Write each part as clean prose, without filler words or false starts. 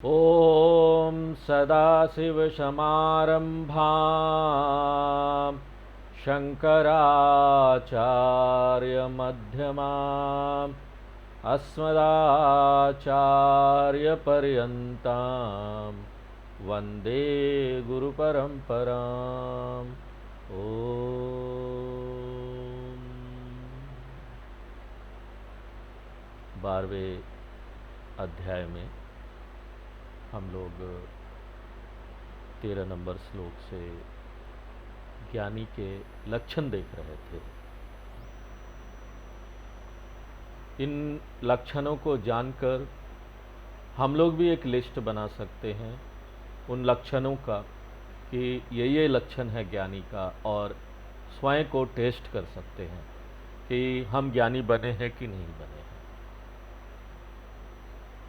ॐ सदाशिवसमारम्भां शङ्कराचार्यमध्यमाम् अस्मदाचार्यपर्यन्तां वन्दे गुरुपरम्पराम्। ॐ 12वें अध्याय में हम लोग 13 नंबर श्लोक से ज्ञानी के लक्षण देख रहे थे। इन लक्षणों को जानकर हम लोग भी एक लिस्ट बना सकते हैं उन लक्षणों का कि ये लक्षण है ज्ञानी का, और स्वयं को टेस्ट कर सकते हैं कि हम ज्ञानी बने हैं कि नहीं बने हैं।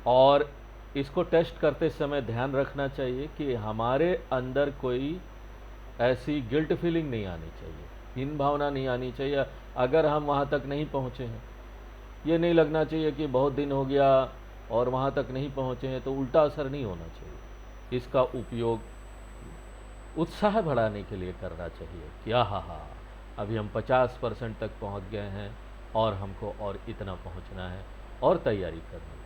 और इसको टेस्ट करते समय ध्यान रखना चाहिए कि हमारे अंदर कोई ऐसी गिल्ट फीलिंग नहीं आनी चाहिए, हीन भावना नहीं आनी चाहिए अगर हम वहाँ तक नहीं पहुँचे हैं। ये नहीं लगना चाहिए कि बहुत दिन हो गया और वहाँ तक नहीं पहुँचे हैं तो उल्टा असर नहीं होना चाहिए। इसका उपयोग उत्साह बढ़ाने के लिए करना चाहिए कि हाँ अभी हम 50% तक पहुँच गए हैं और हमको और इतना पहुँचना है और तैयारी करनी है।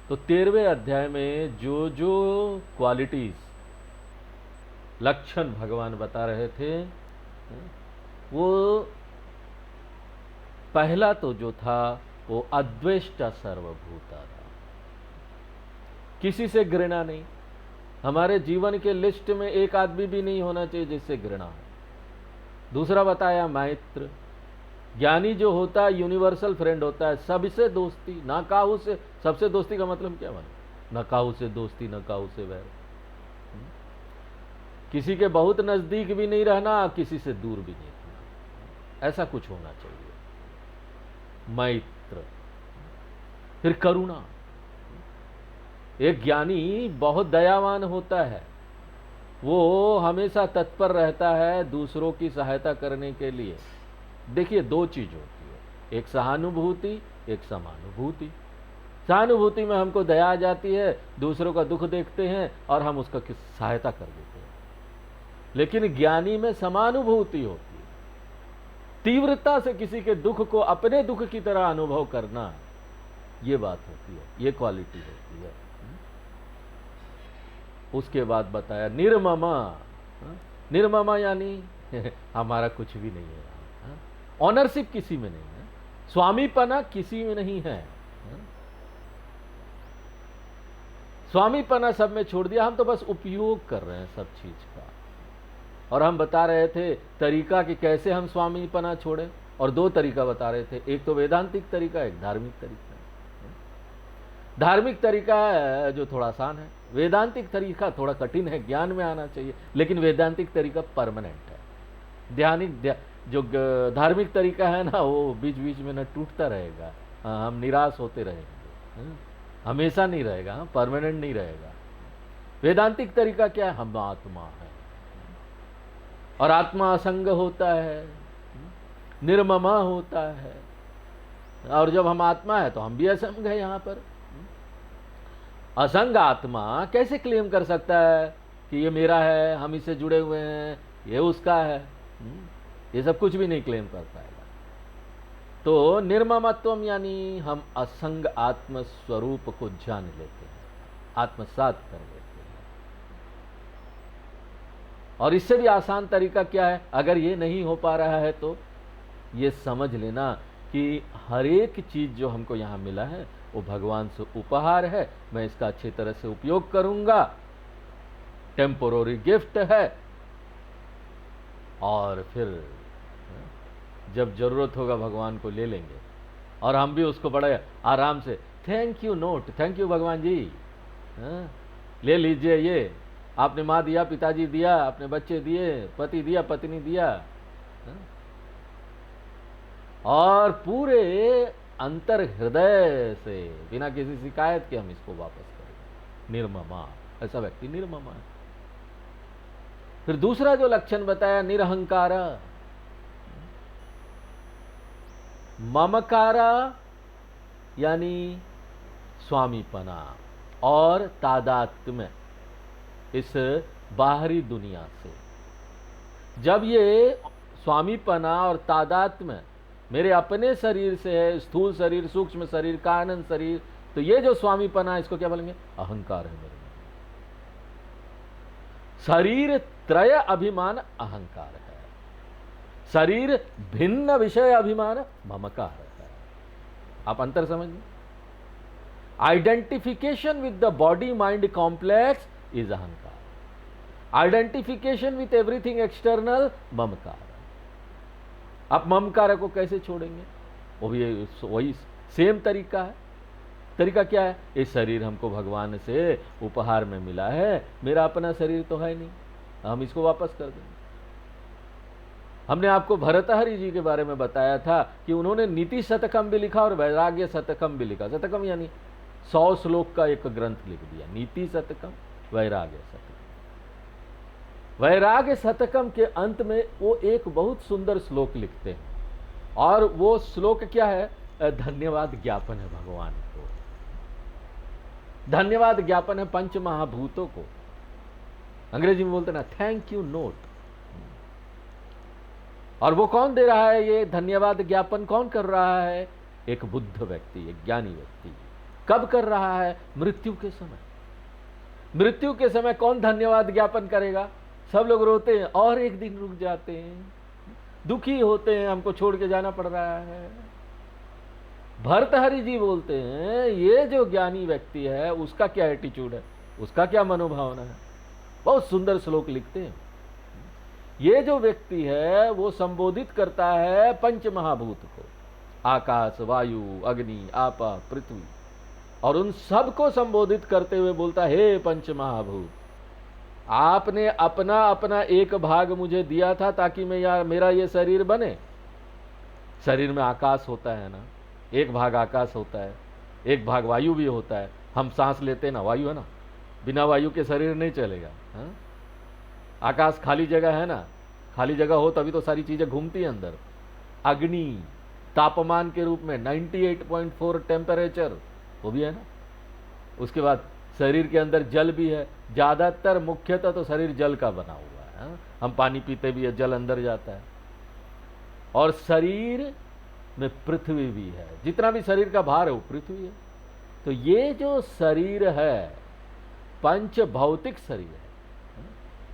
तो 13वें अध्याय में जो जो क्वालिटीज लक्षण भगवान बता रहे थे, वो पहला तो जो था वो अद्वेष्टा सर्वभूता था, किसी से घृणा नहीं। हमारे जीवन के लिस्ट में एक आदमी भी नहीं होना चाहिए जिससे घृणा हो। दूसरा बताया मैत्र, ज्ञानी जो होता है यूनिवर्सल फ्रेंड होता है, सबसे दोस्ती, ना काहू से। सबसे दोस्ती का मतलब क्या माने? न काहू से दोस्ती, न काहू से वैर। किसी के बहुत नजदीक भी नहीं रहना, किसी से दूर भी नहीं रहना, ऐसा कुछ होना चाहिए। मैत्र, फिर करुणा। एक ज्ञानी बहुत दयावान होता है, वो हमेशा तत्पर रहता है दूसरों की सहायता करने के लिए। देखिए, दो चीज होती है, एक सहानुभूति, एक समानुभूति। सहानुभूति में हमको दया आ जाती है, दूसरों का दुख देखते हैं और हम उसका सहायता कर देते हैं। लेकिन ज्ञानी में समानुभूति होती है, तीव्रता से किसी के दुख को अपने दुख की तरह अनुभव करना, ये बात होती है, ये क्वालिटी होती है। उसके बाद बताया निर्ममा। निर्ममा यानी हमारा कुछ भी नहीं है, ऑनरशिप किसी में नहीं है, स्वामीपना किसी में नहीं है। स्वामीपना सब में छोड़ दिया, हम तो बस उपयोग कर रहे हैं सब चीज का। और हम बता रहे थे तरीका कि कैसे हम स्वामीपना छोड़े, और दो तरीका बता रहे थे, एक तो वेदांतिक तरीका, एक धार्मिक तरीका। धार्मिक तरीका जो थोड़ा आसान है, वेदांतिक तरीका थोड़ा कठिन है, ज्ञान में आना चाहिए। लेकिन वेदांतिक तरीका परमानेंट है। जो धार्मिक तरीका है ना, वो बीच बीच में ना टूटता रहेगा, हम निराश होते रहेंगे, हमेशा नहीं रहेगा, परमानेंट नहीं रहेगा। वेदांतिक तरीका क्या है? हम आत्मा है और आत्मा असंग होता है, निर्ममा होता है। और जब हम आत्मा है तो हम भी असंग है। यहाँ पर असंग आत्मा कैसे क्लेम कर सकता है कि ये मेरा है, हम इससे जुड़े हुए हैं, ये उसका है? ये सब कुछ भी नहीं क्लेम कर पाएगा। तो निर्ममत्वम यानी हम असंग आत्म स्वरूप को जान लेते हैं, आत्मसात कर लेते हैं। और इससे भी आसान तरीका क्या है? अगर ये नहीं हो पा रहा है तो ये समझ लेना कि हर एक चीज जो हमको यहाँ मिला है वो भगवान से उपहार है, मैं इसका अच्छी तरह से उपयोग करूंगा, टेम्पोररी गिफ्ट है, और फिर जब जरूरत होगा भगवान को ले लेंगे। और हम भी उसको बड़े आराम से thank you note, thank you भगवान जी, ले लीजिए, ये आपने माँ दिया, पिताजी दिया, अपने बच्चे दिए, पति दिया, पत्नी दिया, और पूरे अंतर हृदय से बिना किसी शिकायत के हम इसको वापस करेंगे। निर्ममा, ऐसा व्यक्ति निर्ममा है। फिर दूसरा जो लक्षण बताया निरहंकार। ममकारा यानी स्वामीपना, और तादात्म्य इस बाहरी दुनिया से। जब ये स्वामीपना और तादात्म्य मेरे अपने शरीर से है, स्थूल शरीर, सूक्ष्म शरीर, कानन शरीर, तो ये जो स्वामीपना, इसको क्या बोलेंगे? अहंकार है मेरे में। शरीर त्रय अभिमान अहंकार है, शरीर भिन्न विषय अभिमान ममकार है। आप अंतर समझिए। Identification with the body mind complex is अहंकार, आइडेंटिफिकेशन विथ एवरीथिंग एक्सटर्नल ममकार। आप ममकार को कैसे छोड़ेंगे? वो भी वही सेम तरीका है। तरीका क्या है? ये शरीर हमको भगवान से उपहार में मिला है, मेरा अपना शरीर तो है नहीं, हम इसको वापस कर देंगे। हमने आपको भर्तृहरि जी के बारे में बताया था कि उन्होंने नीति शतकम भी लिखा और वैराग्य शतकम भी लिखा। शतकम यानी 100 श्लोक का एक ग्रंथ लिख दिया, नीति शतकम, वैराग्य शतकम। वैराग्य शतकम के अंत में वो एक बहुत सुंदर श्लोक लिखते हैं, और वो श्लोक क्या है? धन्यवाद ज्ञापन है भगवान को, धन्यवाद ज्ञापन है पंच महाभूतों को। अंग्रेजी में बोलते ना, थैंक यू नोट। और वो कौन दे रहा है? ये धन्यवाद ज्ञापन कौन कर रहा है? एक बुद्ध व्यक्ति, एक ज्ञानी व्यक्ति। कब कर रहा है? मृत्यु के समय। मृत्यु के समय कौन धन्यवाद ज्ञापन करेगा? सब लोग रोते हैं और एक दिन रुक जाते हैं, दुखी होते हैं, हमको छोड़ के जाना पड़ रहा है। भर्तृहरि जी बोलते हैं ये जो ज्ञानी व्यक्ति है उसका क्या एटीट्यूड है, उसका क्या मनोभावना है। बहुत सुंदर श्लोक लिखते हैं। ये जो व्यक्ति है वो संबोधित करता है पंच महाभूत को, आकाश, वायु, अग्नि, आपा, पृथ्वी, और उन सबको संबोधित करते हुए बोलता है, हे पंच महाभूत, आपने अपना अपना एक भाग मुझे दिया था ताकि मैं मेरा ये शरीर बने। शरीर में आकाश होता है ना, एक भाग आकाश होता है, एक भाग वायु भी होता है। हम सांस लेते हैं ना, वायु है ना, बिना वायु के शरीर नहीं चलेगा। हाँ? आकाश खाली जगह है ना, खाली जगह हो तभी तो सारी चीजें घूमती हैं अंदर। अग्नि तापमान के रूप में 98.4 टेम्परेचर, वो भी है ना। उसके बाद शरीर के अंदर जल भी है, ज्यादातर मुख्यतः तो शरीर जल का बना हुआ है। हाँ? हम पानी पीते भी है, जल अंदर जाता है। और शरीर में पृथ्वी भी है, जितना भी शरीर का भार है वो पृथ्वी है। तो ये जो शरीर है पंच भौतिक शरीर है,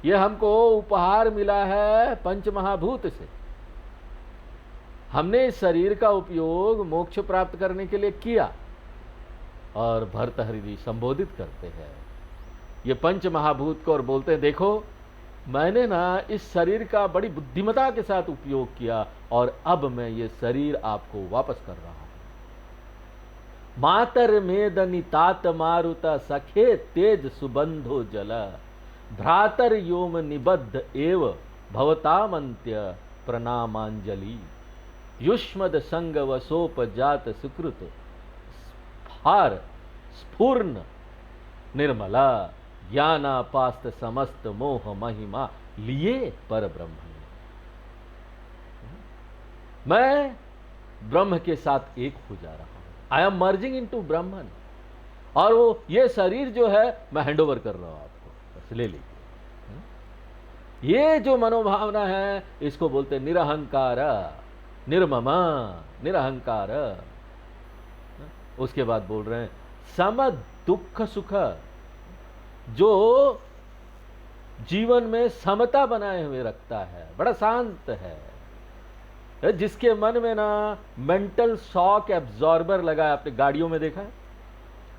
ये हमको उपहार मिला है पंच महाभूत से। हमने इस शरीर का उपयोग मोक्ष प्राप्त करने के लिए किया। और भर्तृहरि जी संबोधित करते हैं ये पंच महाभूत को और बोलते हैं, देखो मैंने ना इस शरीर का बड़ी बुद्धिमता के साथ उपयोग किया और अब मैं ये शरीर आपको वापस कर रहा हूं। मातर मेदनि तात मारुत सखे तेज सुबंधो जल, भ्रातर योम निबद्ध एव भवतामंत्य प्रणामांजलि, युष्मद संग वसोपजात सुकृत हार स्फूर्ण निर्मला, ज्ञानापास्त समस्त मोह महिमा लिए पर ब्रह्म। मैं ब्रह्म के साथ एक हो जा रहा हूं, आई एम मर्जिंग इनटू ब्रह्मन। और वो ये शरीर जो है मैं हैंड ओवर कर रहा हूं आपको, बस ले लीजिए। ये जो मनोभावना है इसको बोलते हैं निरहंकार, निर्ममा, निरहंकार। उसके बाद बोल रहे हैं सम दुख सुख, जो जीवन में समता बनाए हुए रखता है, बड़ा शांत है, जिसके मन में ना मेंटल शॉक एब्जॉर्बर लगा है। आपने गाड़ियों में देखा है,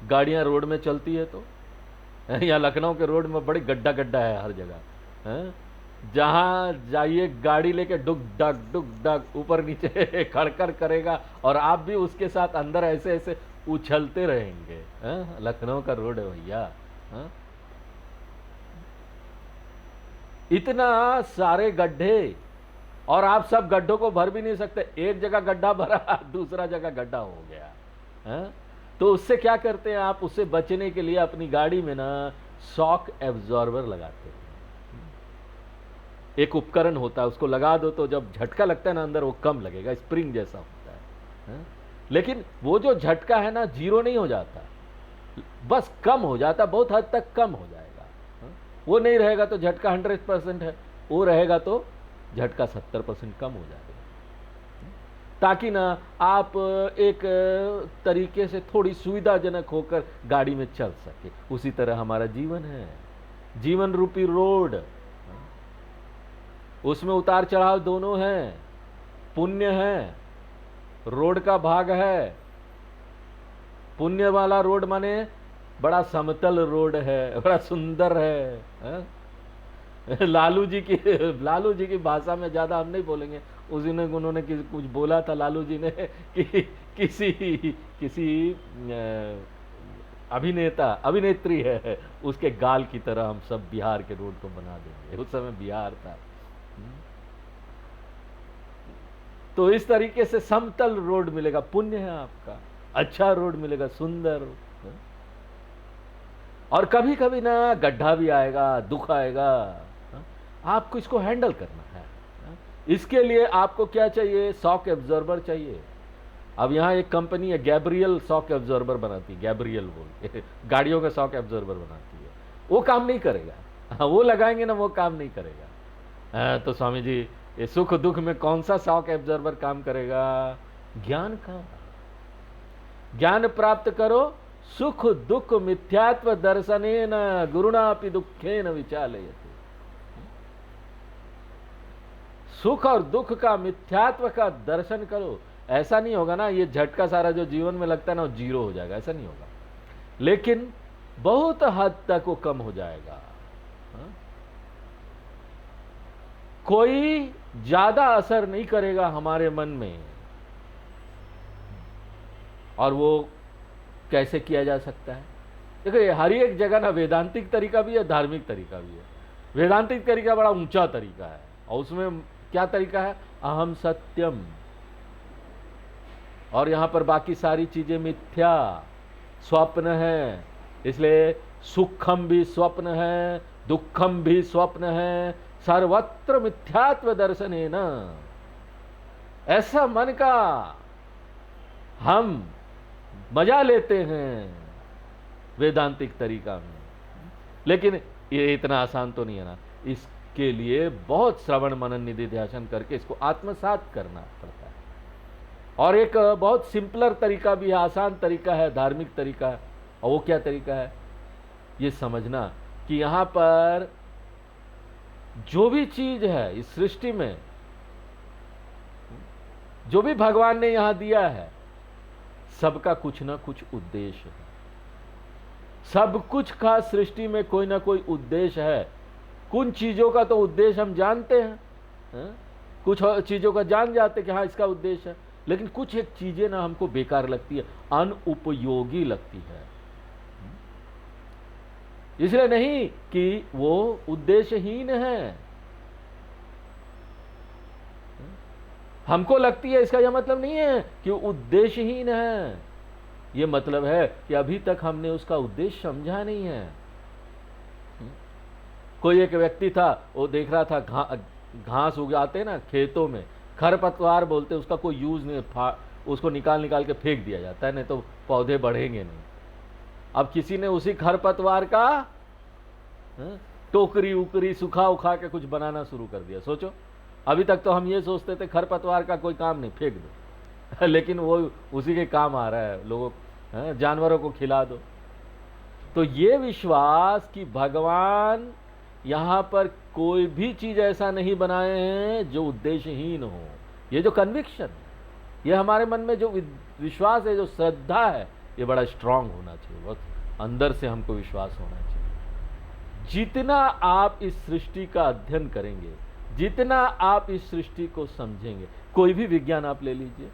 गाड़ियां रोड में चलती है तो यहाँ लखनऊ के रोड में बड़ी गड्ढा गड्ढा है हर जगह। जहां जाइए गाड़ी लेके डुक डक ऊपर नीचे खड़खड़ करेगा और आप भी उसके साथ अंदर ऐसे ऐसे उछलते रहेंगे। लखनऊ का रोड है भैया। इतना सारे गड्ढे और आप सब गड्ढों को भर भी नहीं सकते। एक जगह गड्ढा भरा, दूसरा जगह गड्ढा हो गया। तो उससे क्या करते हैं आप? उससे बचने के लिए अपनी गाड़ी में ना शॉक एब्जॉर्बर लगाते हैं। एक उपकरण होता है, उसको लगा दो तो जब झटका लगता है ना अंदर, वो कम लगेगा, स्प्रिंग जैसा होता है। लेकिन वो जो झटका है ना जीरो नहीं हो जाता, बस कम हो जाता, बहुत हद तक कम हो जाएगा। वो नहीं रहेगा तो झटका 100% है, वो रहेगा तो झटका 70% कम हो जाएगा, ताकि ना आप एक तरीके से थोड़ी सुविधाजनक होकर गाड़ी में चल सके। उसी तरह हमारा जीवन है, जीवन रूपी रोड, उसमें उतार चढ़ाव दोनों हैं, पुण्य है, रोड का भाग है। पुण्य वाला रोड माने बड़ा समतल रोड है, बड़ा सुंदर है। लालू जी की भाषा में ज्यादा हम नहीं बोलेंगे। उस दिन उन्होंने कुछ बोला था लालू जी ने कि किसी अभिनेता अभिनेत्री है, उसके गाल की तरह हम सब बिहार के रोड को बना देंगे। उस समय बिहार था। तो इस तरीके से समतल रोड मिलेगा, पुण्य है आपका, अच्छा रोड मिलेगा, सुंदर। और कभी कभी ना गड्ढा भी आएगा, दुख आएगा, आपको इसको हैंडल करना है। इसके लिए आपको क्या चाहिए? शॉक एब्जॉर्बर चाहिए। अब यहाँ एक कंपनी है गैब्रियल शॉक एब्जॉर्बर बनाती है, गैब्रियल बोल के गाड़ियों का शॉक एब्जॉर्बर बनाती है। वो काम नहीं करेगा, वो लगाएंगे ना वो काम नहीं करेगा। तो स्वामी जी ये सुख दुख में कौन सा शॉक एब्जॉर्बर काम करेगा? ज्ञान का। ज्ञान प्राप्त करो, सुख दुख मिथ्यात्व दर्शनेन गुरुणापि दुखेन विचालयते। सुख और दुख का, मिथ्यात्व का दर्शन करो। ऐसा नहीं होगा ना ये झटका सारा जो जीवन में लगता है ना वो जीरो हो जाएगा, ऐसा नहीं होगा, लेकिन बहुत हद तक वो कम हो जाएगा। कोई ज्यादा असर नहीं करेगा हमारे मन में। और वो कैसे किया जा सकता है? देखो हर एक जगह ना वेदांतिक तरीका भी है, धार्मिक तरीका भी है। वेदांतिक तरीका बड़ा ऊंचा तरीका है, और उसमें क्या तरीका है? अहम सत्यम, और यहां पर बाकी सारी चीजें मिथ्या, स्वप्न है। इसलिए सुखम भी स्वप्न है, दुखम भी स्वप्न है, सर्वत्र मिथ्यात्व दर्शन है ना। ऐसा मन का हम मजा लेते हैं वेदांतिक तरीका में, लेकिन ये इतना आसान तो नहीं है ना। इसके लिए बहुत श्रवण मनन निधि ध्यान करके इसको आत्मसात करना पड़ता है। और एक बहुत सिंपलर तरीका भी है, आसान तरीका है, धार्मिक तरीका है। और वो क्या तरीका है? ये समझना कि यहां पर जो भी चीज है इस सृष्टि में, जो भी भगवान ने यहां दिया है, सबका कुछ ना कुछ उद्देश्य है। सब कुछ का सृष्टि में कोई ना कोई उद्देश्य है। कुछ चीजों का तो उद्देश्य हम जानते हैं, कुछ चीजों का जान जाते कि हाँ इसका उद्देश्य है, लेकिन कुछ एक चीजें ना हमको बेकार लगती है, अनुपयोगी लगती है। इसलिए नहीं कि वो उद्देश्यहीन है, हमको लगती है, इसका यह मतलब नहीं है कि वो उद्देश्यहीन है। यह मतलब है कि अभी तक हमने उसका उद्देश्य समझा नहीं है। कोई एक व्यक्ति था, वो देख रहा था घास उगाते ना खेतों में, खरपतवार बोलते, उसका कोई यूज नहीं, उसको निकाल के फेंक दिया जाता है, नहीं तो पौधे बढ़ेंगे नहीं। अब किसी ने उसी खरपतवार का टोकरी उकरी सुखा उखा के कुछ बनाना शुरू कर दिया। सोचो, अभी तक तो हम ये सोचते थे खरपतवार का कोई काम नहीं, फेंक दो लेकिन वो उसी के काम आ रहा है, लोगों जानवरों को खिला दो। तो ये विश्वास कि भगवान यहां पर कोई भी चीज ऐसा नहीं बनाए हैं जो उद्देश्यहीन हो, ये जो कन्विक्शन है, ये हमारे मन में जो विश्वास है, जो श्रद्धा है, ये बड़ा स्ट्रांग होना चाहिए, बहुत अंदर से हमको विश्वास होना चाहिए। जितना आप इस सृष्टि का अध्ययन करेंगे, जितना आप इस सृष्टि को समझेंगे, कोई भी विज्ञान आप ले लीजिए,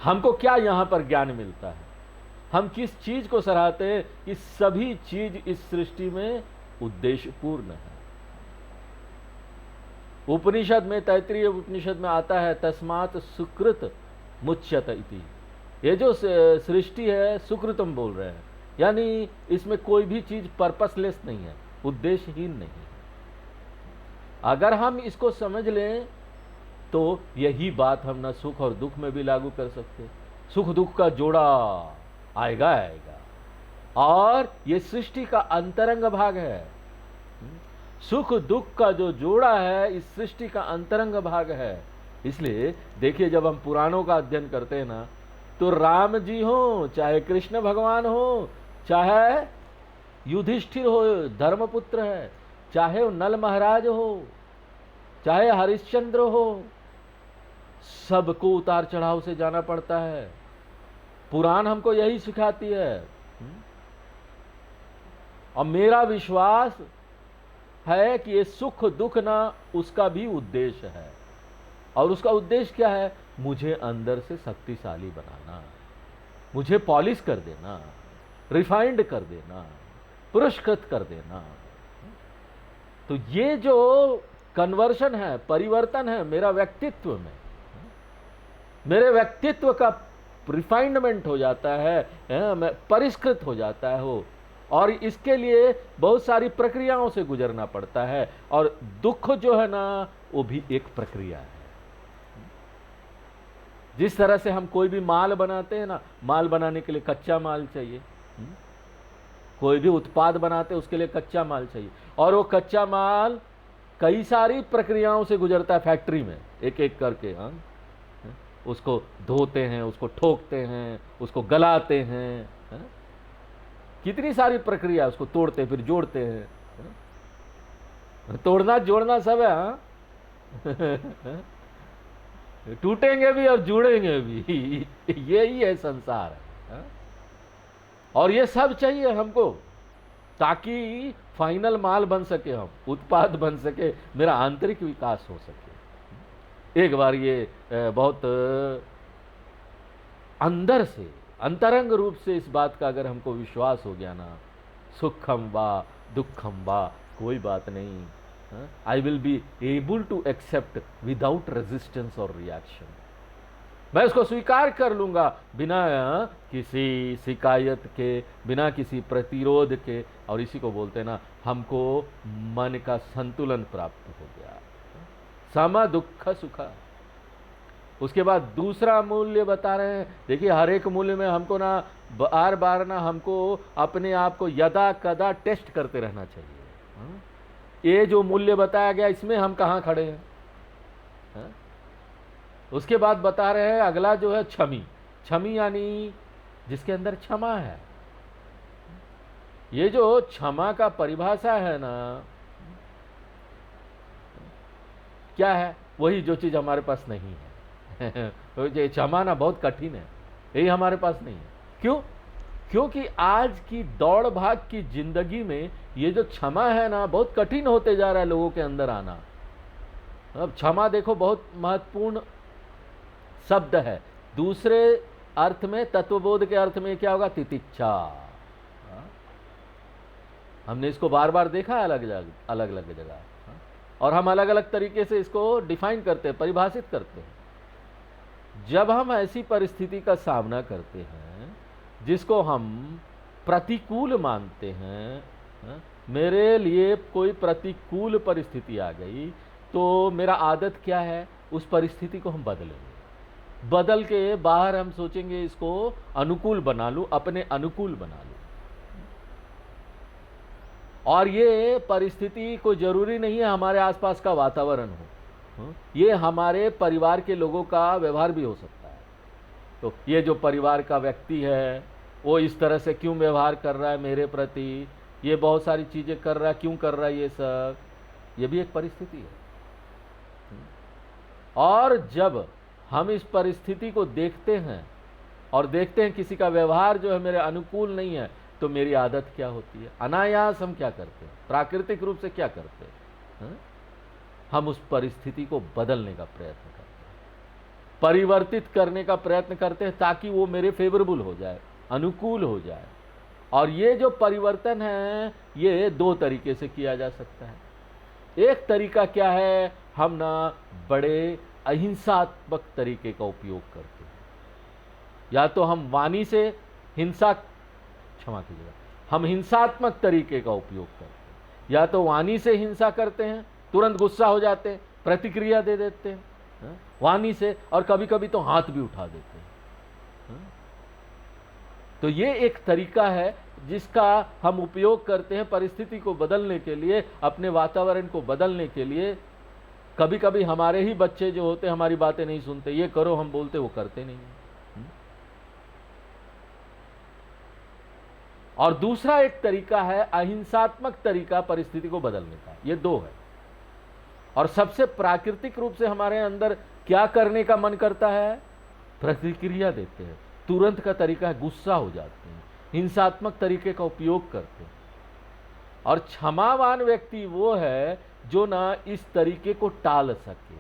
हमको क्या यहां पर ज्ञान मिलता है? हम किस चीज को सराहते हैं कि सभी चीज इस सृष्टि में उद्देश्यपूर्ण है। उपनिषद में, तैत्तिरीय उपनिषद में आता है, तस्मात् सुकृत मुच्यत इति। ये जो सृष्टि है सुकृतम बोल रहे हैं, यानी इसमें कोई भी चीज पर्पसलेस नहीं है, उद्देश्यहीन नहीं है। अगर हम इसको समझ लें तो यही बात हम ना सुख और दुख में भी लागू कर सकते हैं, सुख दुख का जोड़ा आएगा आएगा, और ये सृष्टि का अंतरंग भाग है। सुख दुख का जो जोड़ा है इस सृष्टि का अंतरंग भाग है। इसलिए देखिए, जब हम पुराणों का अध्ययन करते हैं ना, तो राम जी हो, चाहे कृष्ण भगवान हो, चाहे युधिष्ठिर हो, धर्मपुत्र है, चाहे वो नल महाराज हो, चाहे हरिश्चंद्र हो, सबको उतार चढ़ाव से जाना पड़ता है। पुराण हमको यही सिखाती है। और मेरा विश्वास है कि ये सुख दुख ना उसका भी उद्देश्य है। और उसका उद्देश्य क्या है? मुझे अंदर से शक्तिशाली बनाना, मुझे पॉलिश कर देना, रिफाइंड कर देना, पुरस्कृत कर देना। तो ये जो कन्वर्शन है, परिवर्तन है मेरा व्यक्तित्व में, मेरे व्यक्तित्व का रिफाइंडमेंट हो जाता है, मैं परिष्कृत हो जाता है हो। और इसके लिए बहुत सारी प्रक्रियाओं से गुजरना पड़ता है। और दुख जो है ना, वो भी एक प्रक्रिया है। जिस तरह से हम कोई भी माल बनाते हैं ना, माल बनाने के लिए कच्चा माल चाहिए। कोई भी उत्पाद बनाते हैं उसके लिए कच्चा माल चाहिए, और वो कच्चा माल कई सारी प्रक्रियाओं से गुजरता है फैक्ट्री में, एक एक करके। उसको धोते हैं, उसको ठोकते हैं, उसको गलाते हैं, कितनी सारी प्रक्रिया, उसको तोड़ते हैं, फिर जोड़ते हैं। तोड़ना जोड़ना सब है। टूटेंगे भी और जुड़ेंगे भी। यही है संसार है। और ये सब चाहिए हमको, ताकि फाइनल माल बन सके, हम उत्पाद बन सके, मेरा आंतरिक विकास हो सके। एक बार ये बहुत अंदर से, अंतरंग रूप से इस बात का अगर हमको विश्वास हो गया ना, सुखम वा दुखम वा, कोई बात नहीं, I will be able to accept without resistance और रिएक्शन। मैं उसको स्वीकार कर लूंगा बिना किसी शिकायत के, बिना किसी प्रतिरोध के। और इसी को बोलते हैं ना, हमको मन का संतुलन प्राप्त हो गया, सम दुख सुख। उसके बाद दूसरा मूल्य बता रहे हैं। देखिए, हर एक मूल्य में हमको ना बार बार ना हमको अपने आप को यदा कदा टेस्ट करते रहना चाहिए। ये जो मूल्य बताया गया, इसमें हम कहाँ खड़े हैं? उसके बाद बता रहे हैं अगला जो है क्षमी। क्षमी यानी जिसके अंदर क्षमा है। ये जो क्षमा का परिभाषा है ना, क्या है? वही जो चीज हमारे पास नहीं है। तो ये क्षमा ना बहुत कठिन है, यही हमारे पास नहीं है। क्यों? क्योंकि आज की दौड़ भाग की जिंदगी में ये जो क्षमा है ना, बहुत कठिन होते जा रहा है लोगों के अंदर आना। अब क्षमा देखो बहुत महत्वपूर्ण शब्द है। दूसरे अर्थ में, तत्वबोध के अर्थ में क्या होगा? तितिक्षा। हमने इसको बार बार देखा है अलग अलग जगह, और हम अलग अलग तरीके से इसको डिफाइन करते हैं, परिभाषित करते हैं। जब हम ऐसी परिस्थिति का सामना करते हैं जिसको हम प्रतिकूल मानते हैं, मेरे लिए कोई प्रतिकूल परिस्थिति आ गई, तो मेरा आदत क्या है? उस परिस्थिति को हम बदलेंगे, बदल के बाहर हम सोचेंगे इसको अनुकूल बना लूं, अपने अनुकूल बना लूं। और ये परिस्थिति को जरूरी नहीं है हमारे आसपास का वातावरण हो, ये हमारे परिवार के लोगों का व्यवहार भी हो सकता है। तो ये जो परिवार का व्यक्ति है वो इस तरह से क्यों व्यवहार कर रहा है मेरे प्रति, ये बहुत सारी चीजें कर रहा है, क्यों कर रहा है ये सब, ये भी एक परिस्थिति है। और जब हम इस परिस्थिति को देखते हैं और देखते हैं किसी का व्यवहार जो है मेरे अनुकूल नहीं है, तो मेरी आदत क्या होती है? अनायास हम क्या करते हैं? प्राकृतिक रूप से क्या करते हैं? हम उस परिस्थिति को बदलने का प्रयत्न करते हैं, परिवर्तित करने का प्रयत्न करते हैं, ताकि वो मेरे फेवरेबल हो जाए, अनुकूल हो जाए। और ये जो परिवर्तन है ये दो तरीके से किया जा सकता है। एक तरीका क्या है? हम ना बड़े अहिंसात्मक तरीके का उपयोग करते हैं। या तो हम वाणी से हिंसा, क्षमा कीजिएगा, हम हिंसात्मक तरीके का उपयोग करते हैं। या तो वाणी से हिंसा करते हैं, तुरंत गुस्सा हो जाते हैं, प्रतिक्रिया दे देते हैं वाणी से, और कभी कभी तो हाथ भी उठा देते हैं। तो ये एक तरीका है जिसका हम उपयोग करते हैं परिस्थिति को बदलने के लिए, अपने वातावरण को बदलने के लिए। कभी कभी हमारे ही बच्चे जो होते हैं हमारी बातें नहीं सुनते, ये करो हम बोलते वो करते नहीं हैं। और दूसरा एक तरीका है अहिंसात्मक तरीका परिस्थिति को बदलने का। ये दो है। और सबसे प्राकृतिक रूप से हमारे अंदर क्या करने का मन करता है? प्रतिक्रिया देते हैं। तुरंत का तरीका है गुस्सा हो जाते हैं, हिंसात्मक तरीके का उपयोग करते हैं। और क्षमावान व्यक्ति वो है जो ना इस तरीके को टाल सके।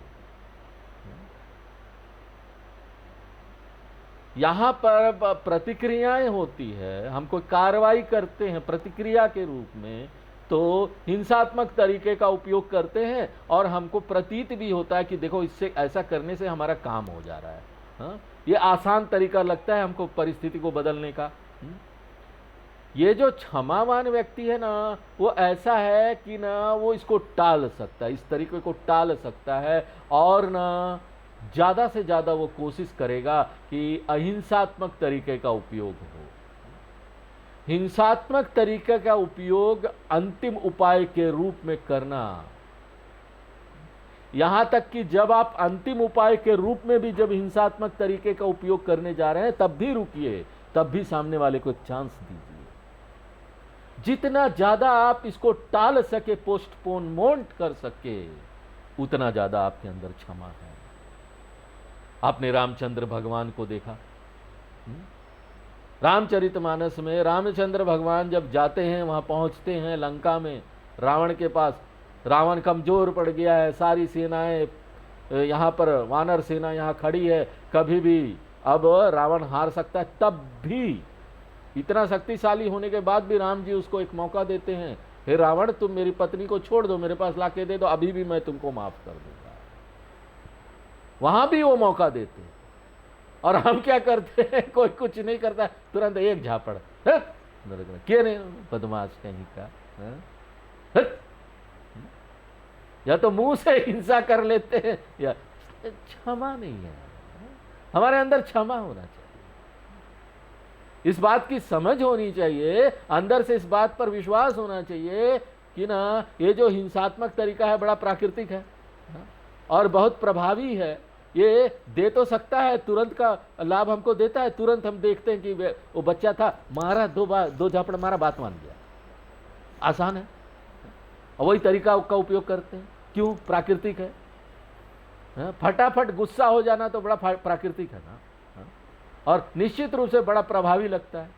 यहां पर प्रतिक्रियाएं होती है, हम कोई कार्रवाई करते हैं प्रतिक्रिया के रूप में, तो हिंसात्मक तरीके का उपयोग करते हैं और हमको प्रतीत भी होता है कि देखो इससे ऐसा करने से हमारा काम हो जा रहा है। हाँ? ये आसान तरीका लगता है हमको परिस्थिति को बदलने का। ये जो क्षमावान व्यक्ति है ना, वो ऐसा है कि ना वो इसको टाल सकता है, इस तरीके को टाल सकता है, और ना ज़्यादा से ज़्यादा वो कोशिश करेगा कि अहिंसात्मक तरीके का उपयोग हो। हिंसात्मक तरीके का उपयोग अंतिम उपाय के रूप में करना, यहां तक कि जब आप अंतिम उपाय के रूप में भी जब हिंसात्मक तरीके का उपयोग करने जा रहे हैं तब भी रुकिए, तब भी सामने वाले को एक चांस दीजिए। जितना ज्यादा आप इसको टाल सके, पोस्टपोनमेंट कर सके, उतना ज्यादा आपके अंदर क्षमा है। आपने रामचंद्र भगवान को देखा, रामचरितमानस में रामचंद्र भगवान जब जाते हैं, वहां पहुंचते हैं लंका में रावण के पास। रावण कमजोर पड़ गया है, सारी सेनाएं यहाँ पर, वानर सेना यहाँ खड़ी है, कभी भी अब रावण हार सकता है। तब भी इतना शक्तिशाली होने के बाद भी राम जी उसको एक मौका देते हैं, हे रावण तुम मेरी पत्नी को छोड़ दो, मेरे पास लाके दे दो, अभी भी मैं तुमको माफ कर दूंगा। वहां भी वो मौका देते हैं। और हम क्या करते हैं, कोई कुछ नहीं करता, तुरंत एक झापड़, क्या नहीं बदमाश कहीं का, या तो मुंह से हिंसा कर लेते हैं, या क्षमा नहीं है। हमारे अंदर क्षमा होना चाहिए, इस बात की समझ होनी चाहिए, अंदर से इस बात पर विश्वास होना चाहिए कि ना ये जो हिंसात्मक तरीका है बड़ा प्राकृतिक है और बहुत प्रभावी है। ये दे तो सकता है, तुरंत का लाभ हमको देता है, तुरंत हम देखते हैं कि वो बच्चा था, मारा, दो झापड़ मारा, बात मान गया, आसान है। और वही तरीका का उपयोग करते हैं, क्यों? प्राकृतिक है। फटाफट गुस्सा हो जाना तो बड़ा प्राकृतिक है ना, और निश्चित रूप से बड़ा प्रभावी लगता है।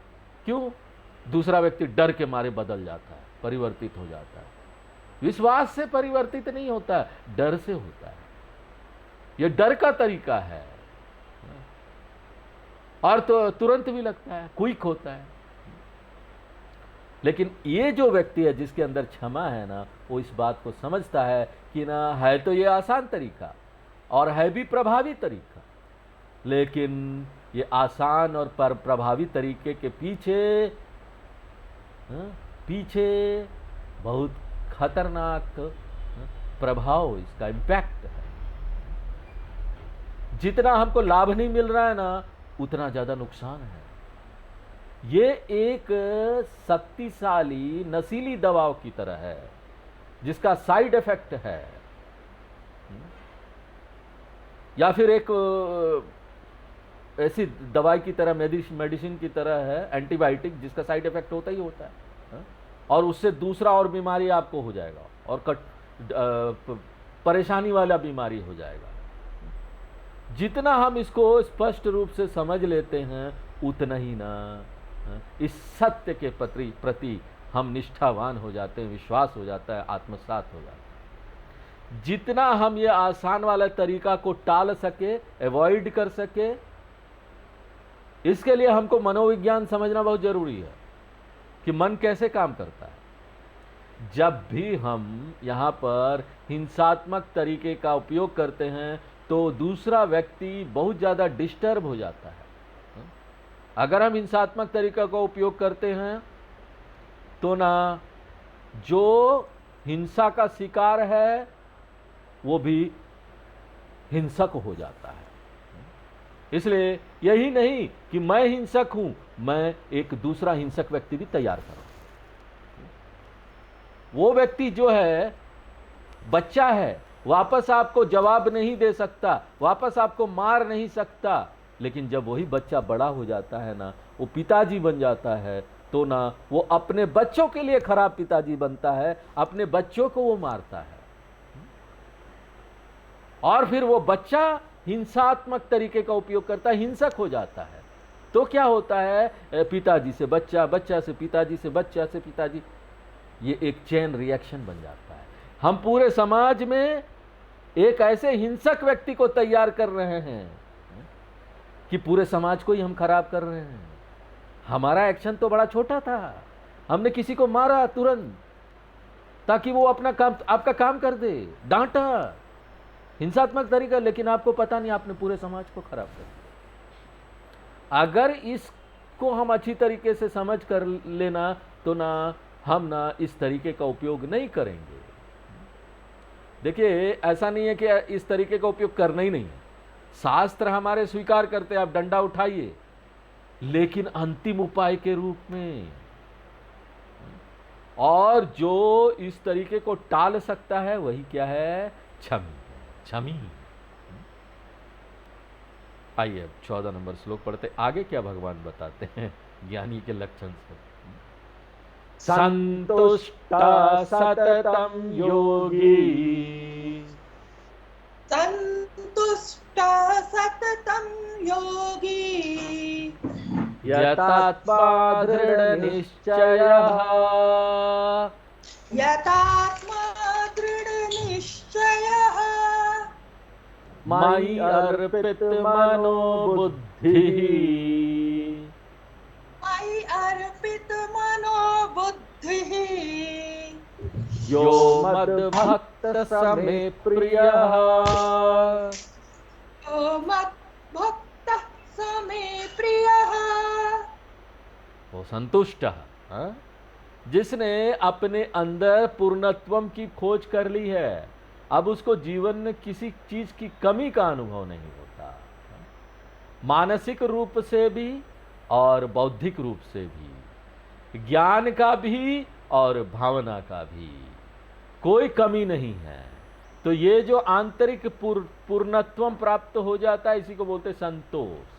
क्यों? दूसरा व्यक्ति डर के मारे बदल जाता है, परिवर्तित हो जाता है। विश्वास से परिवर्तित नहीं होता है, डर से होता है। ये डर का तरीका है, और तो तुरंत भी लगता है, क्विक होता है। लेकिन ये जो व्यक्ति है जिसके अंदर क्षमा है ना, वो इस बात को समझता है कि ना है तो ये आसान तरीका और है भी प्रभावी तरीका, लेकिन ये आसान और प्रभावी तरीके के पीछे बहुत खतरनाक प्रभाव, इसका इम्पैक्ट है। जितना हमको लाभ नहीं मिल रहा है ना, उतना ज्यादा नुकसान है। ये एक शक्तिशाली नशीली दवाओं की तरह है जिसका साइड इफेक्ट है, या फिर एक ऐसी दवाई की तरह, मेडिसिन की तरह है, एंटीबायोटिक, जिसका साइड इफेक्ट होता ही होता है, और उससे दूसरा और बीमारी आपको हो जाएगा, और परेशानी वाला बीमारी हो जाएगा। जितना हम इसको स्पष्ट रूप से समझ लेते हैं, उतना ही ना इस सत्य के प्रति हम निष्ठावान हो जाते हैं, विश्वास हो जाता है, आत्मसात हो जाता है। जितना हम ये आसान वाला तरीका को टाल सके, अवॉइड कर सके, इसके लिए हमको मनोविज्ञान समझना बहुत जरूरी है कि मन कैसे काम करता है। जब भी हम यहाँ पर हिंसात्मक तरीके का उपयोग करते हैं तो दूसरा व्यक्ति बहुत ज़्यादा डिस्टर्ब हो जाता है। अगर हम हिंसात्मक तरीका का उपयोग करते हैं तो ना जो हिंसा का शिकार है वो भी हिंसक हो जाता है। इसलिए यही नहीं कि मैं हिंसक हूं, मैं एक दूसरा हिंसक व्यक्ति भी तैयार करूं। वो व्यक्ति जो है बच्चा है, वापस आपको जवाब नहीं दे सकता, वापस आपको मार नहीं सकता, लेकिन जब वही बच्चा बड़ा हो जाता है ना, वो पिताजी बन जाता है, तो ना वो अपने बच्चों के लिए खराब पिताजी बनता है, अपने बच्चों को वो मारता है, और फिर वो बच्चा हिंसात्मक तरीके का उपयोग करता है, हिंसक हो जाता है। तो क्या होता है, पिताजी से बच्चा, बच्चा से पिताजी, से बच्चा से पिताजी, ये एक चेन रिएक्शन बन जाता है। हम पूरे समाज में एक ऐसे हिंसक व्यक्ति को तैयार कर रहे हैं कि पूरे समाज को ही हम खराब कर रहे हैं। हमारा एक्शन तो बड़ा छोटा था, हमने किसी को मारा तुरंत ताकि वो अपना काम, आपका काम कर दे, डांटा, हिंसात्मक तरीका, लेकिन आपको पता नहीं आपने पूरे समाज को खराब कर दिया। अगर इसको हम अच्छी तरीके से समझ कर लेना तो ना हम ना इस तरीके का उपयोग नहीं करेंगे। देखिए, ऐसा नहीं है कि इस तरीके का उपयोग करना ही नहीं है, शास्त्र हमारे स्वीकार करते हैं, आप डंडा उठाइए, लेकिन अंतिम उपाय के रूप में। और जो इस तरीके को टाल सकता है वही क्या है, क्षमी, क्षमी। आइए अब 14 नंबर श्लोक पढ़ते, आगे क्या भगवान बताते हैं ज्ञानी के लक्षण से। संतुष्ट सततम योगी, संतुष्ट सततं योगी, यतात्मा दृढ़ निश्चयः, यतात्मा दृढ़ निश्चयः, मयि अर्पित मनो बुद्धिः, मयि अर्पित मनो बुद्धिः, यो मद्भक्त समे प्रियः, यो मद्भक्तः समे प्रियः। वो संतुष्ट है, जिसने अपने अंदर पूर्णत्वम की खोज कर ली है, अब उसको जीवन में किसी चीज की कमी का अनुभव नहीं होता, मानसिक रूप से भी और बौद्धिक रूप से भी, ज्ञान का भी और भावना का भी कोई कमी नहीं है। तो ये जो आंतरिक पूर्णत्वम प्राप्त हो जाता है, इसी को बोलते संतोष।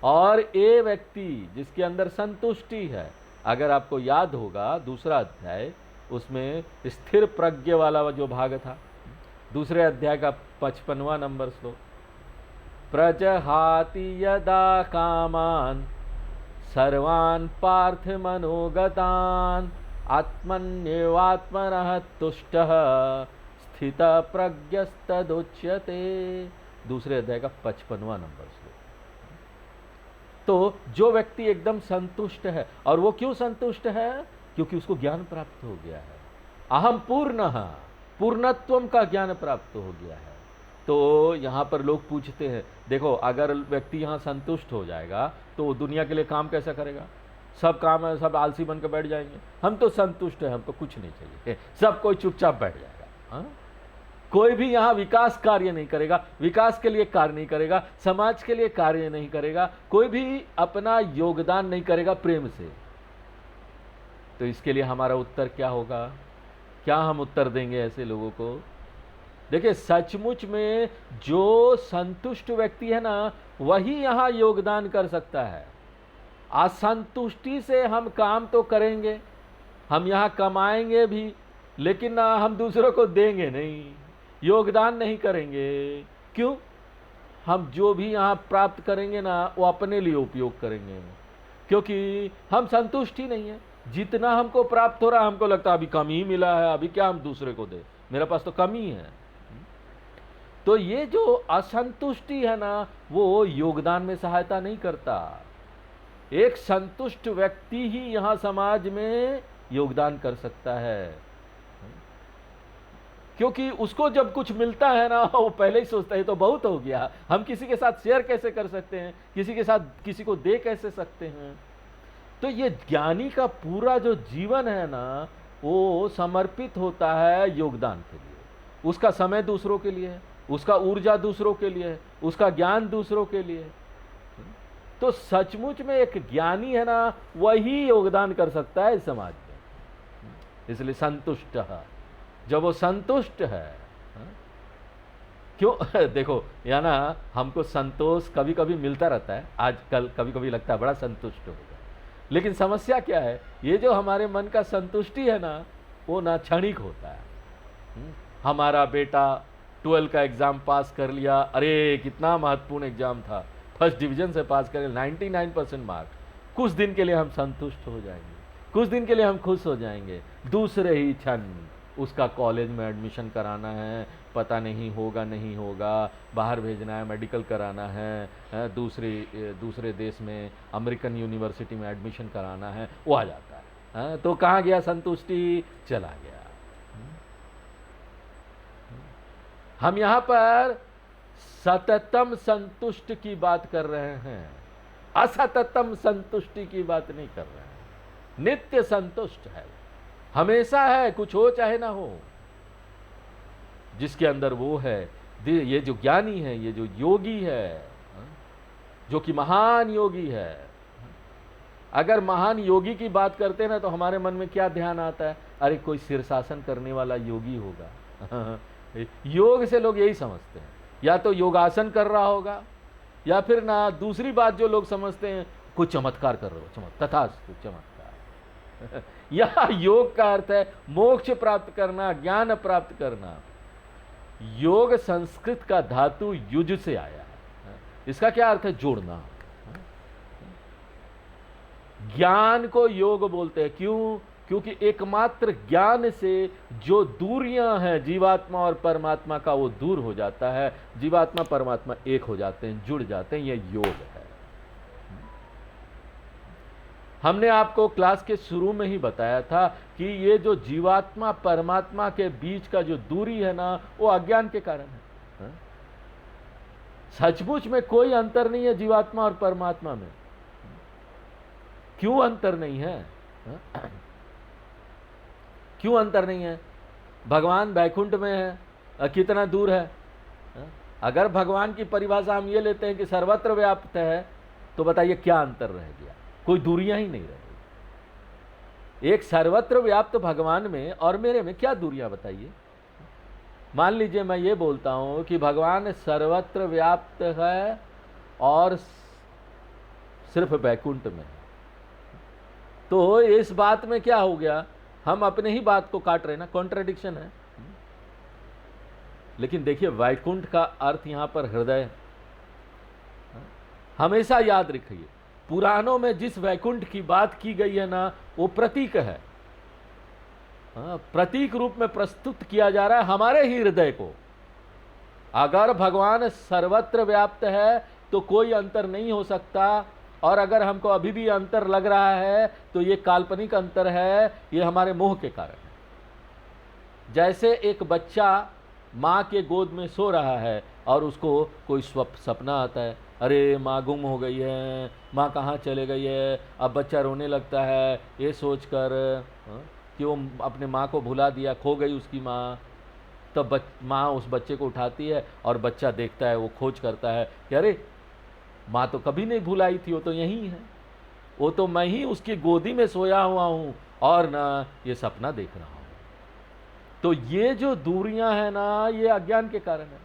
और ये व्यक्ति जिसके अंदर संतुष्टि है, अगर आपको याद होगा दूसरा अध्याय, उसमें स्थिर प्रज्ञ वाला जो भाग था, दूसरे अध्याय का 55वां नंबर श्लोक, प्रजहाति यदा कामान सर्वान् पार्थ मनोगतान् आत्मन्येवात्मनः तुष्टः स्थित प्रज्ञस्तदुच्यते। दूसरे अध्याय का 55वां नंबर श्लोक। तो जो व्यक्ति एकदम संतुष्ट है, और वो क्यों संतुष्ट है, क्योंकि उसको ज्ञान प्राप्त हो गया है, अहम पूर्णः, पूर्णत्वम का ज्ञान प्राप्त हो गया है। तो यहाँ पर लोग पूछते हैं, देखो अगर व्यक्ति यहाँ संतुष्ट हो जाएगा तो वो दुनिया के लिए काम कैसा करेगा, सब काम है, सब आलसी बनकर बैठ जाएंगे, हम तो संतुष्ट हैं, हमको कुछ नहीं चाहिए, सब कोई चुपचाप बैठ जाएगा। हाँ? कोई भी यहाँ विकास कार्य नहीं करेगा, विकास के लिए कार्य नहीं करेगा, समाज के लिए कार्य नहीं करेगा, कोई भी अपना योगदान नहीं करेगा प्रेम से। तो इसके लिए हमारा उत्तर क्या होगा, क्या हम उत्तर देंगे ऐसे लोगों को? देखिए, सचमुच में जो संतुष्ट व्यक्ति है ना, वही यहाँ योगदान कर सकता है। असंतुष्टि से हम काम तो करेंगे, हम यहाँ कमाएंगे भी, लेकिन ना हम दूसरों को देंगे नहीं, योगदान नहीं करेंगे। क्यों? हम जो भी यहाँ प्राप्त करेंगे ना, वो अपने लिए उपयोग करेंगे, क्योंकि हम संतुष्ट ही नहीं है। जितना हमको प्राप्त हो रहा है, हमको लगता है अभी कम ही मिला है, अभी क्या हम दूसरे को दें, मेरे पास तो कम ही है। तो ये जो असंतुष्टि है ना, वो योगदान में सहायता नहीं करता। एक संतुष्ट व्यक्ति ही यहाँ समाज में योगदान कर सकता है, क्योंकि उसको जब कुछ मिलता है ना, वो पहले ही सोचता है तो बहुत हो गया, हम किसी के साथ शेयर कैसे कर सकते हैं, किसी के साथ किसी को दे कैसे सकते हैं। तो ये ज्ञानी का पूरा जो जीवन है ना, वो समर्पित होता है योगदान के लिए, उसका समय दूसरों के लिए है, उसका ऊर्जा दूसरों के लिए है, उसका ज्ञान दूसरों के लिए है। तो सचमुच में एक ज्ञानी है ना, वही योगदान कर सकता है इस समाज में। इसलिए संतुष्ट है, जब वो संतुष्ट है, क्यों देखो या ना, हमको संतोष कभी कभी मिलता रहता है, आजकल कभी कभी लगता है बड़ा संतुष्ट हो गया, लेकिन समस्या क्या है, ये जो हमारे मन का संतुष्टि है ना, वो ना क्षणिक होता है। हमारा बेटा 12 का एग्जाम पास कर लिया, अरे कितना महत्वपूर्ण एग्जाम था, फर्स्ट डिवीजन से पास कर 99% मार्क, कुछ दिन के लिए हम संतुष्ट हो जाएंगे, कुछ दिन के लिए हम खुश हो जाएंगे, दूसरे ही क्षण उसका कॉलेज में एडमिशन कराना है, पता नहीं होगा नहीं होगा, बाहर भेजना है, मेडिकल कराना है, दूसरे देश में अमेरिकन यूनिवर्सिटी में एडमिशन कराना है, वो आ जाता है। तो कहाँ गया संतुष्टि, चला गया। हम यहाँ पर सततम संतुष्ट की बात कर रहे हैं, असततम संतुष्टि की बात नहीं कर रहे हैं। नित्य संतुष्ट है, हमेशा है, कुछ हो चाहे ना हो। जिसके अंदर वो है, ये जो ज्ञानी है, ये जो योगी है, जो कि महान योगी है। अगर महान योगी की बात करते ना, तो हमारे मन में क्या ध्यान आता है, अरे कोई शीर्षासन करने वाला योगी होगा। योग से लोग यही समझते हैं, या तो योगासन कर रहा होगा, या फिर ना दूसरी बात जो लोग समझते हैं, कोई चमत्कार कर रहा हो, तथास्तु चमत्कार। यह योग का अर्थ है मोक्ष प्राप्त करना, ज्ञान प्राप्त करना। योग संस्कृत का धातु युज से आया है, इसका क्या अर्थ है, जोड़ना। ज्ञान को योग बोलते हैं, क्यों, क्योंकि एकमात्र ज्ञान से जो दूरियां हैं जीवात्मा और परमात्मा का, वो दूर हो जाता है, जीवात्मा परमात्मा एक हो जाते हैं, जुड़ जाते हैं, यह योग है। हमने आपको क्लास के शुरू में ही बताया था कि ये जो जीवात्मा परमात्मा के बीच का जो दूरी है ना, वो अज्ञान के कारण है। सचमुच में कोई अंतर नहीं है जीवात्मा और परमात्मा में। क्यों अंतर नहीं है, क्यों अंतर नहीं है? भगवान वैकुंठ में है, कितना दूर है? अगर भगवान की परिभाषा हम ये लेते हैं कि सर्वत्र व्याप्त है, तो बताइए क्या अंतर रह गया? कोई दूरियां ही नहीं रही। एक सर्वत्र व्याप्त भगवान में और मेरे में क्या दूरियां बताइए? मान लीजिए मैं ये बोलता हूं कि भगवान सर्वत्र व्याप्त है और सिर्फ वैकुंठ में, तो इस बात में क्या हो गया? हम अपने ही बात को काट रहे ना, कॉन्ट्रडिक्शन है। लेकिन देखिए वैकुंठ का अर्थ यहां पर हृदय। हमेशा याद रखिए, पुराणों में जिस वैकुंठ की बात की गई है ना, वो प्रतीक है। प्रतीक रूप में प्रस्तुत किया जा रहा है हमारे ही हृदय को। अगर भगवान सर्वत्र व्याप्त है तो कोई अंतर नहीं हो सकता, और अगर हमको अभी भी अंतर लग रहा है तो ये काल्पनिक अंतर है, ये हमारे मोह के कारण है। जैसे एक बच्चा माँ के गोद में सो रहा है और उसको कोई सपना आता है, अरे माँ गुम हो गई है, माँ कहाँ चले गई है। अब बच्चा रोने लगता है ये सोचकर कि वो अपने माँ को भुला दिया, खो गई उसकी माँ। तब माँ उस बच्चे को उठाती है और बच्चा देखता है, वो खोज करता है कि अरे माँ तो कभी नहीं भुलाई थी, वो तो यहीं है, वो तो मैं ही उसकी गोदी में सोया हुआ हूँ और ना ये सपना देख रहा हूँ। तो ये जो दूरियां हैं ना, ये अज्ञान के कारण है,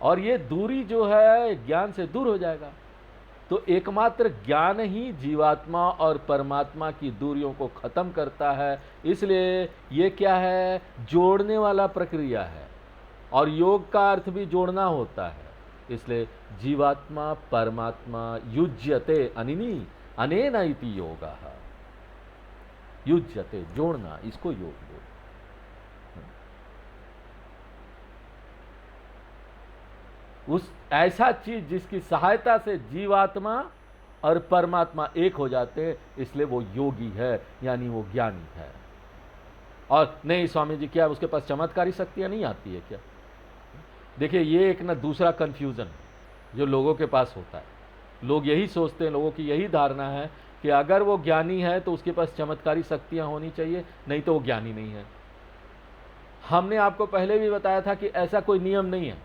और ये दूरी जो है ज्ञान से दूर हो जाएगा। तो एकमात्र ज्ञान ही जीवात्मा और परमात्मा की दूरियों को खत्म करता है। इसलिए ये क्या है? जोड़ने वाला प्रक्रिया है, और योग का अर्थ भी जोड़ना होता है। इसलिए जीवात्मा परमात्मा युज्यते अनिनी अनेन इति योगः। युज्यते जोड़ना, इसको योग बोलते। उस ऐसा चीज जिसकी सहायता से जीवात्मा और परमात्मा एक हो जाते हैं, इसलिए वो योगी है, यानी वो ज्ञानी है। और नहीं स्वामी जी, क्या उसके पास चमत्कारी शक्तियां नहीं आती है क्या? देखिए ये एक ना दूसरा कंफ्यूजन जो लोगों के पास होता है। लोग यही सोचते हैं, लोगों की यही धारणा है कि अगर वो ज्ञानी है तो उसके पास चमत्कारी शक्तियां होनी चाहिए, नहीं तो वो ज्ञानी नहीं है। हमने आपको पहले भी बताया था कि ऐसा कोई नियम नहीं है।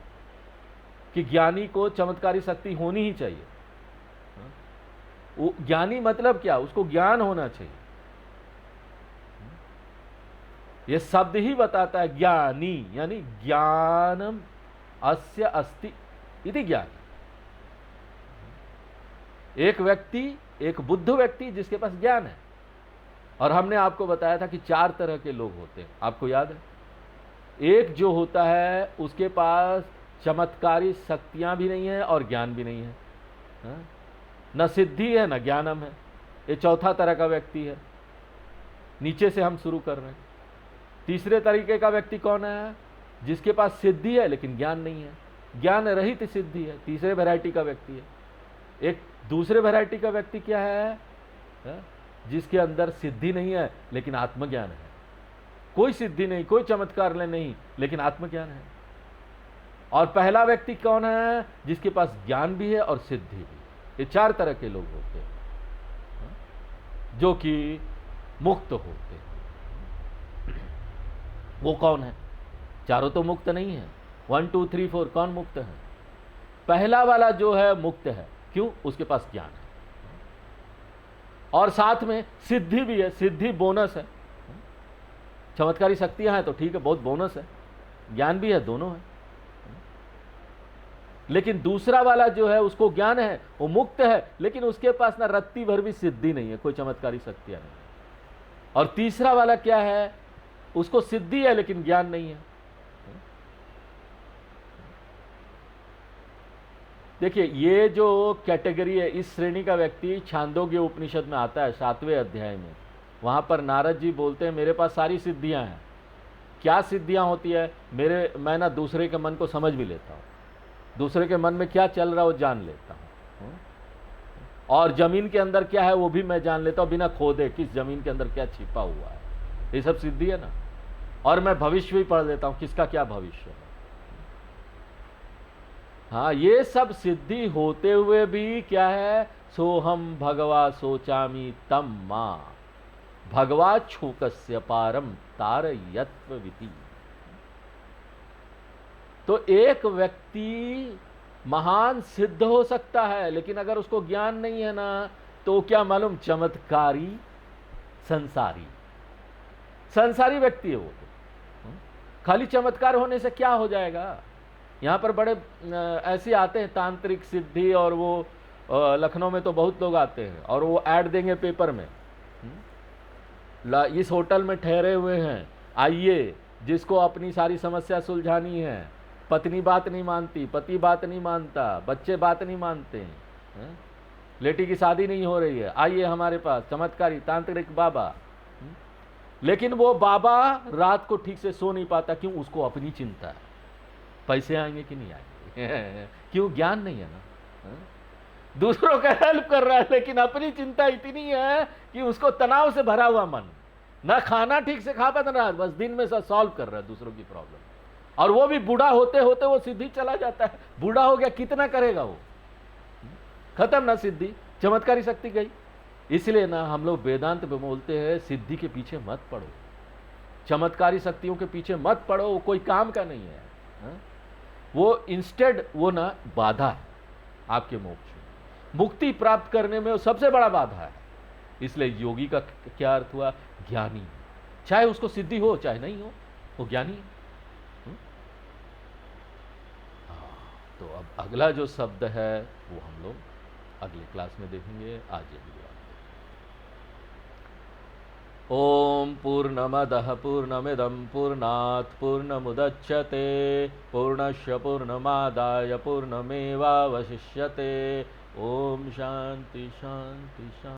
कि ज्ञानी को चमत्कारी शक्ति होनी ही चाहिए। वो ज्ञानी मतलब क्या, उसको ज्ञान होना चाहिए। ये शब्द ही बताता है ज्ञानी, यानी ज्ञानम अस्य अस्ति इति ज्ञान। एक व्यक्ति, एक बुद्ध व्यक्ति जिसके पास ज्ञान है। और हमने आपको बताया था कि 4 तरह के लोग होते हैं, आपको याद है? एक जो होता है उसके पास चमत्कारी शक्तियां भी नहीं है और ज्ञान भी नहीं है, न सिद्धि है न ज्ञानम है। ये चौथा तरह का व्यक्ति है। नीचे से हम शुरू कर रहे हैं। तीसरे तरीके का व्यक्ति कौन है? जिसके पास सिद्धि है लेकिन ज्ञान नहीं है, ज्ञान रहित सिद्धि है, तीसरे वैरायटी का व्यक्ति है। एक दूसरे वैरायटी का व्यक्ति क्या है? जिसके अंदर सिद्धि नहीं है लेकिन आत्मज्ञान है। कोई सिद्धि नहीं, कोई चमत्कार नहीं, लेकिन आत्मज्ञान है। और पहला व्यक्ति कौन है? जिसके पास ज्ञान भी है और सिद्धि भी। ये 4 तरह के लोग होते हैं जो कि मुक्त होते हैं। वो कौन है? चारों तो मुक्त नहीं है। 1 2 3 4 कौन मुक्त है? पहला वाला जो है मुक्त है। क्यों? उसके पास ज्ञान है और साथ में सिद्धि भी है। सिद्धि बोनस है। चमत्कारी शक्तियां हैं तो ठीक है, बहुत बोनस है। ज्ञान भी है, दोनों है। लेकिन दूसरा वाला जो है उसको ज्ञान है, वो मुक्त है, लेकिन उसके पास ना रत्ती भर भी सिद्धि नहीं है, कोई चमत्कारी शक्तियां नहीं। और तीसरा वाला क्या है? उसको सिद्धि है लेकिन ज्ञान नहीं है। देखिए, ये जो कैटेगरी है, इस श्रेणी का व्यक्ति छांदोग्य उपनिषद में आता है 7वें अध्याय में। वहां पर नारद जी बोलते हैं मेरे पास सारी सिद्धियां हैं। क्या सिद्धियां होती है? मैं ना दूसरे के मन को समझ भी लेता हूं, दूसरे के मन में क्या चल रहा है वो जान लेता हूं, और जमीन के अंदर क्या है वो भी मैं जान लेता हूं बिना खोदे, किस जमीन के अंदर क्या छिपा हुआ है। ये सब सिद्धि है ना। और मैं भविष्य भी पढ़ लेता हूं, किसका क्या भविष्य है। हाँ, ये सब सिद्धि होते हुए भी क्या है? सोहम भगवा सोचामी तम मां भगवा छोकस्य पारम तारयत्वविति। तो एक व्यक्ति महान सिद्ध हो सकता है, लेकिन अगर उसको ज्ञान नहीं है ना, तो क्या मालूम? चमत्कारी संसारी व्यक्ति है वो। खाली चमत्कार होने से क्या हो जाएगा? यहाँ पर बड़े ऐसे आते हैं तांत्रिक सिद्धि, और वो लखनऊ में तो बहुत लोग आते हैं और वो ऐड देंगे पेपर में, इस होटल में ठहरे हुए हैं, आइए, जिसको अपनी सारी समस्या सुलझानी है। पत्नी बात नहीं मानती, पति बात नहीं मानता, बच्चे बात नहीं मानते हैं, बेटी की शादी नहीं हो रही है, आइए हमारे पास, चमत्कारी तांत्रिक बाबा। लेकिन वो बाबा रात को ठीक से सो नहीं पाता। क्यों? उसको अपनी चिंता है, पैसे आएंगे कि नहीं आएंगे। क्यों? ज्ञान नहीं है ना। दूसरों का हेल्प कर रहा है, लेकिन अपनी चिंता इतनी है कि उसको तनाव से भरा हुआ मन, ना खाना ठीक से खा पाता ना, बस दिन में सब सॉल्व कर रहा है दूसरों की प्रॉब्लम। और वो भी बूढ़ा होते होते वो सिद्धि चला जाता है। बूढ़ा हो गया, कितना करेगा वो? खत्म ना सिद्धि, चमत्कारी शक्ति गई। इसलिए ना हम लोग वेदांत में बोलते हैं सिद्धि के पीछे मत पड़ो, चमत्कारी शक्तियों के पीछे मत पड़ो, वो कोई काम का नहीं है। वो इंस्टेड वो ना बाधा है आपके मोक्ष में, मुक्ति प्राप्त करने में वो सबसे बड़ा बाधा है। इसलिए योगी का क्या अर्थ हुआ? ज्ञानी। चाहे उसको सिद्धि हो चाहे नहीं हो, वो ज्ञानी है। तो अब अगला जो शब्द है वो हम लोग अगले क्लास में देखेंगे। आज ये वीडियो ओम पूर्णमदः पूर्णमिदं पूर्णात् पूर्णमुदच्यते पूर्णस्य पूर्णमादाय पूर्णमेवावशिष्यते। ओम शांति शांति शांति।